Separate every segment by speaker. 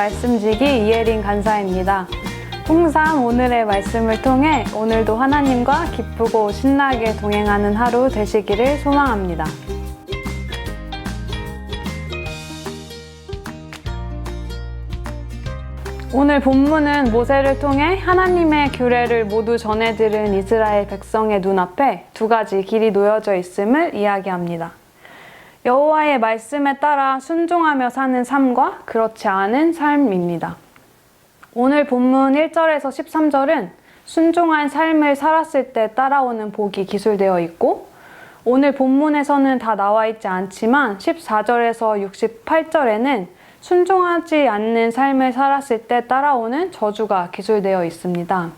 Speaker 1: 말씀지기 이혜린 간사입니다. 홍삼 오늘의 말씀을 통해 오늘도 하나님과 기쁘고 신나게 동행하는 하루 되시기를 소망합니다. 오늘 본문은 모세를 통해 하나님의 규례를 모두 전해들은 이스라엘 백성의 눈앞에 두 가지 길이 놓여져 있음을 이야기합니다. 여호와의 말씀에 따라 순종하며 사는 삶과 그렇지 않은 삶입니다. 오늘 본문 1절에서 13절은 순종한 삶을 살았을 때 따라오는 복이 기술되어 있고, 오늘 본문에서는 다 나와 있지 않지만 14절에서 68절에는 순종하지 않는 삶을 살았을 때 따라오는 저주가 기술되어 있습니다.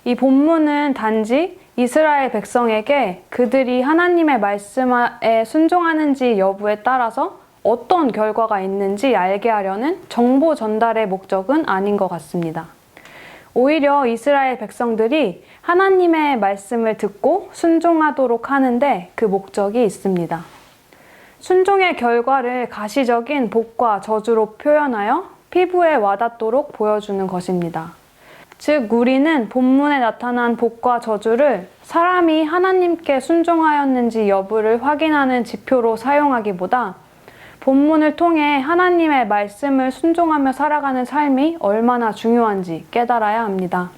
Speaker 1: 이 본문은 단지 이스라엘 백성에게 그들이 하나님의 말씀에 순종하는지 여부에 따라서 어떤 결과가 있는지 알게 하려는 정보 전달의 목적은 아닌 것 같습니다. 오히려 이스라엘 백성들이 하나님의 말씀을 듣고 순종하도록 하는데 그 목적이 있습니다. 순종의 결과를 가시적인 복과 저주로 표현하여 피부에 와닿도록 보여주는 것입니다. 즉, 우리는 본문에 나타난 복과 저주를 사람이 하나님께 순종하였는지 여부를 확인하는 지표로 사용하기보다 본문을 통해 하나님의 말씀을 순종하며 살아가는 삶이 얼마나 중요한지 깨달아야 합니다.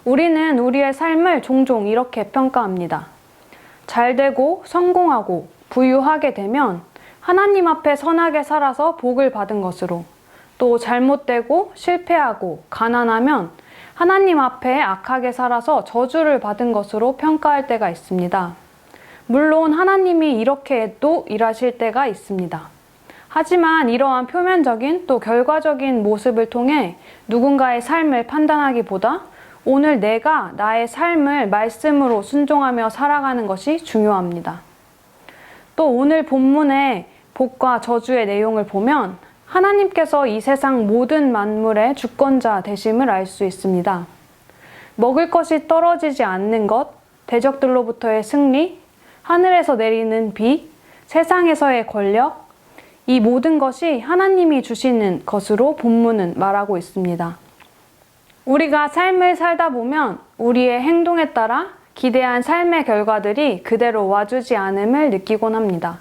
Speaker 1: 우리는 우리의 삶을 종종 이렇게 평가합니다. 잘되고 성공하고 부유하게 되면 하나님 앞에 선하게 살아서 복을 받은 것으로, 또 잘못되고 실패하고 가난하면 하나님 앞에 악하게 살아서 저주를 받은 것으로 평가할 때가 있습니다. 물론 하나님이 이렇게도 일하실 때가 있습니다. 하지만 이러한 표면적인 또 결과적인 모습을 통해 누군가의 삶을 판단하기보다 오늘 내가 나의 삶을 말씀으로 순종하며 살아가는 것이 중요합니다. 또 오늘 본문의 복과 저주의 내용을 보면 하나님께서 이 세상 모든 만물의 주권자 되심을 알 수 있습니다. 먹을 것이 떨어지지 않는 것, 대적들로부터의 승리, 하늘에서 내리는 비, 세상에서의 권력, 이 모든 것이 하나님이 주시는 것으로 본문은 말하고 있습니다. 우리가 삶을 살다 보면 우리의 행동에 따라 기대한 삶의 결과들이 그대로 와주지 않음을 느끼곤 합니다.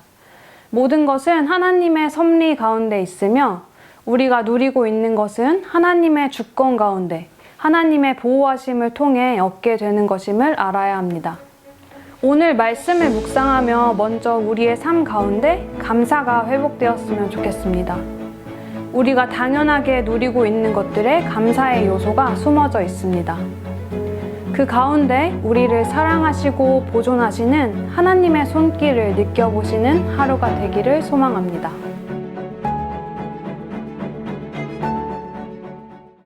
Speaker 1: 모든 것은 하나님의 섭리 가운데 있으며 우리가 누리고 있는 것은 하나님의 주권 가운데 하나님의 보호하심을 통해 얻게 되는 것임을 알아야 합니다. 오늘 말씀을 묵상하며 먼저 우리의 삶 가운데 감사가 회복되었으면 좋겠습니다. 우리가 당연하게 누리고 있는 것들에 감사의 요소가 숨어져 있습니다. 그 가운데 우리를 사랑하시고 보존하시는 하나님의 손길을 느껴보시는 하루가 되기를 소망합니다.